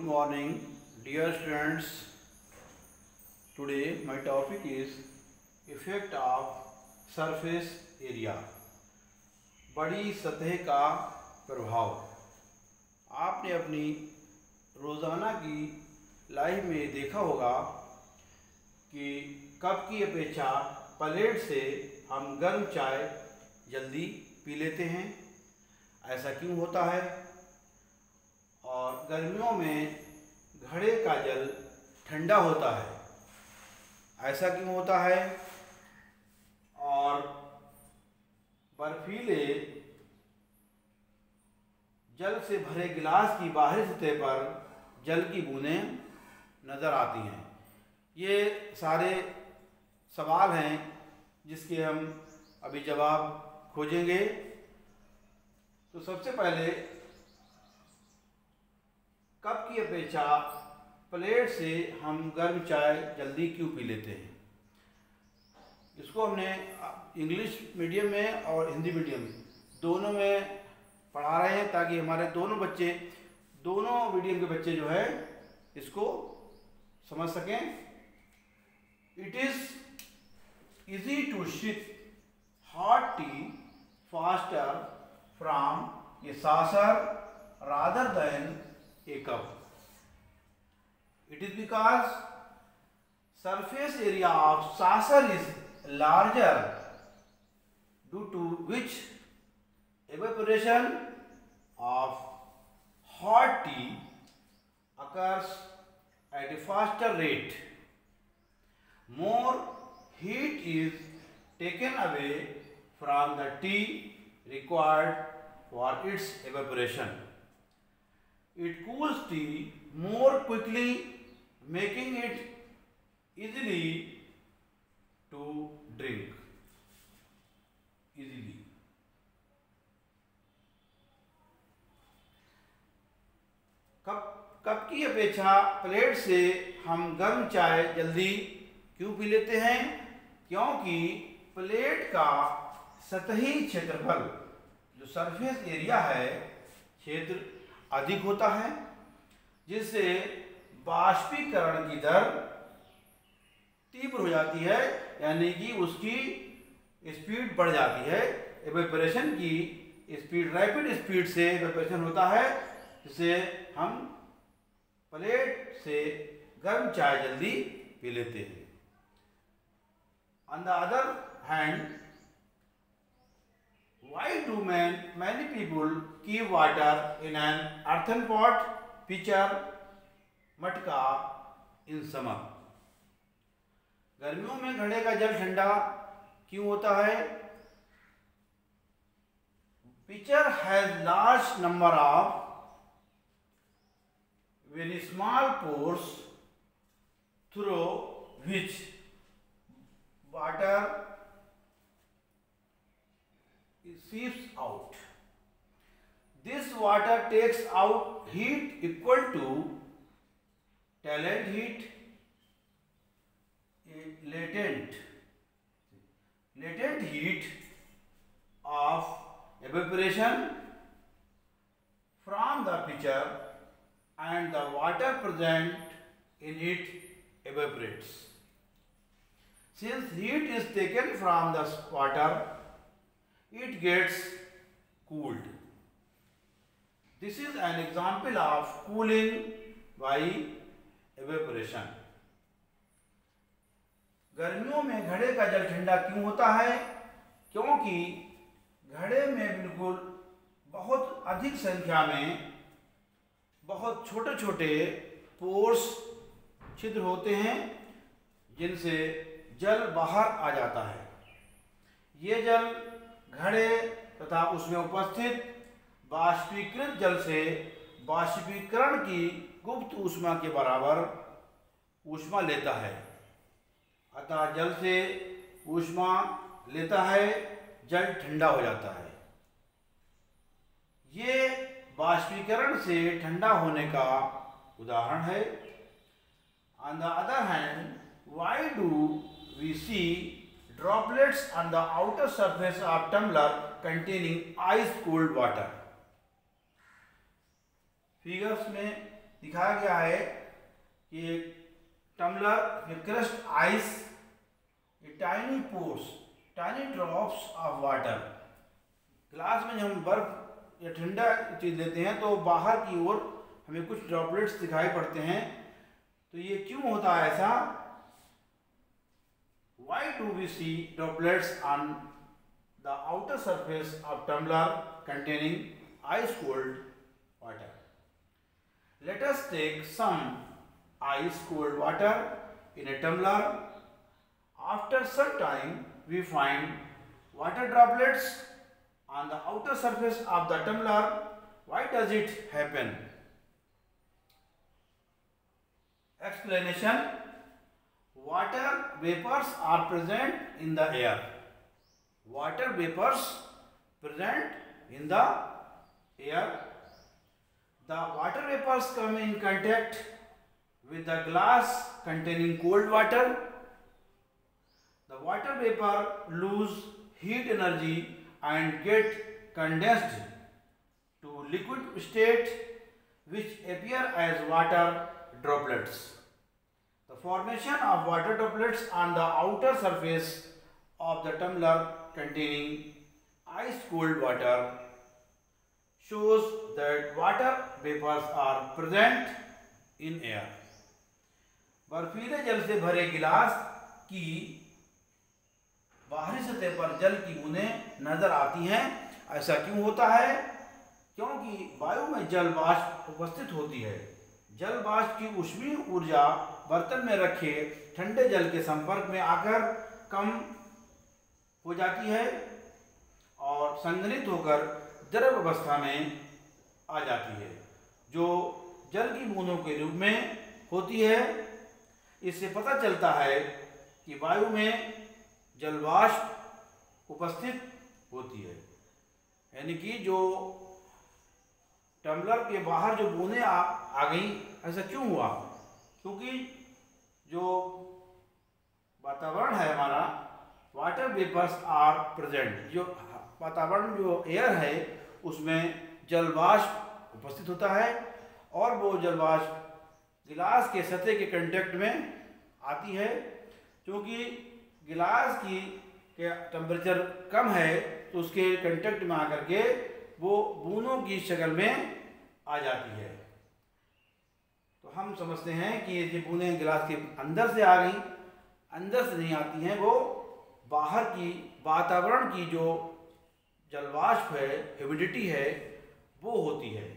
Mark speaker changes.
Speaker 1: Good morning, dear students. Today my topic is effect of surface area. बड़ी सतह का प्रभाव। आपने अपनी रोज़ाना की लाइफ में देखा होगा कि कप की अपेक्षा प्लेट से हम गर्म चाय जल्दी पी लेते हैं। ऐसा क्यों होता है? और गर्मियों में घड़े का जल ठंडा होता है, ऐसा क्यों होता है? और बर्फीले जल से भरे गिलास की बाहरी सतह पर जल की बूंदें नज़र आती हैं। ये सारे सवाल हैं जिसके हम अभी जवाब खोजेंगे। तो सबसे पहले, कप की अपेक्षा प्लेट से हम गर्म चाय जल्दी क्यों पी लेते हैं? इसको हमने इंग्लिश मीडियम में और हिंदी मीडियम दोनों में पढ़ा रहे हैं ताकि हमारे दोनों मीडियम के बच्चे जो है इसको समझ सकें। It is easy to sip hot tea faster from a saucer rather than a cup. It is because surface area of saucer is larger, due to which evaporation of hot tea occurs at a faster rate. More heat is taken away from the tea required for its evaporation. It cools tea more quickly, making it easily to drink. Easily. Cup की अपेक्षा plate से हम गर्म चाय जल्दी क्यों P लेते हैं? क्योंकि प्लेट का सतही क्षेत्रफल, जो सरफेस एरिया है, क्षेत्र अधिक होता है, जिससे बाष्पीकरण की दर तीव्र हो जाती है, यानी कि उसकी स्पीड बढ़ जाती है। एवेपोरेशन की स्पीड, रैपिड स्पीड से एवेपोरेशन होता है, जिससे हम प्लेट से गर्म चाय जल्दी पी लेते हैं। On the other hand, why do many people keep water in an earthen pot, pitcher, मटका in summer? गर्मियों में घड़े का जल ठंडा क्यों होता है? Pitcher has large number of very small pores through which water seeps out. This water takes out heat equal to latent heat of evaporation from the pitcher, and the water present in it evaporates. Since heat is taken from the water, it gets cooled. This is an example of cooling by evaporation. गर्मियों में घड़े का जल ठंडा क्यों होता है? क्योंकि घड़े में बिल्कुल बहुत अधिक संख्या में बहुत छोटे छोटे पोर्स, छिद्र होते हैं, जिनसे जल बाहर आ जाता है। ये जल घड़े तथा उसमें उपस्थित बाष्पीकृत जल से बाष्पीकरण की गुप्त ऊष्मा के बराबर ऊष्मा लेता है। अतः जल से ऊष्मा लेता है, जल ठंडा हो जाता है। ये बाष्पीकरण से ठंडा होने का उदाहरण है। On the other hand, why do we see droplets on the outer surface of tumbler containing ice cold water? Figures में दिखाया गया है कि टम्बलर में crushed ice, tiny pores, tiny drops of water. Glass में जब हम बर्फ या ठंडा चीज लेते हैं तो बाहर की ओर हमें कुछ ड्रॉपलेट्स दिखाई पड़ते हैं। तो ये क्यों होता है ऐसा? Why do we see droplets on the outer surface of tumbler containing ice cold water? Let us take some ice cold water in a tumbler. After some time we find water droplets on the outer surface of the tumbler. Why does it happen? Explanation: water vapors are present in the air. Water vapors present in the air. The water vapors come in contact with the glass containing cold water. The water vapor lose heat energy and get condensed to liquid state, which appear as water droplets. The formation of water droplets on the outer surface of the tumbler containing ice cold water shows that water vapors are present in air. बर्फीले जल से भरे गिलास की बाहरी सतह पर जल की बूंदें नजर आती हैं। ऐसा क्यों होता है? क्योंकि वायु में जल वाष्प उपस्थित होती है। जल वाष्प की ऊष्मीय ऊर्जा बर्तन में रखे ठंडे जल के संपर्क में आकर कम हो जाती है और संघनित होकर द्रव अवस्था में आ जाती है, जो जल की बूंदों के रूप में होती है। इससे पता चलता है कि वायु में जल वाष्प उपस्थित होती है। यानी कि जो टम्बलर के बाहर जो बूंदें आ गई, ऐसा क्यों हुआ? क्योंकि जो वातावरण है हमारा, वाटर वेपर्स आर प्रेजेंट, जो वातावरण जो एयर है उसमें जल वाष्प उपस्थित होता है और वो जल वाष्प गिलास के सतह के कांटेक्ट में आती है। क्योंकि गिलास की के टेम्परेचर कम है तो उसके कांटेक्ट में आकर के वो बूंदों की शक्ल में आ जाती है। तो हम समझते हैं कि ये बूंदें गिलास के अंदर से आ गई, अंदर से नहीं आती हैं, वो बाहर की वातावरण की जो जलवाष्प है, ह्यूमिडिटी है, वो होती है।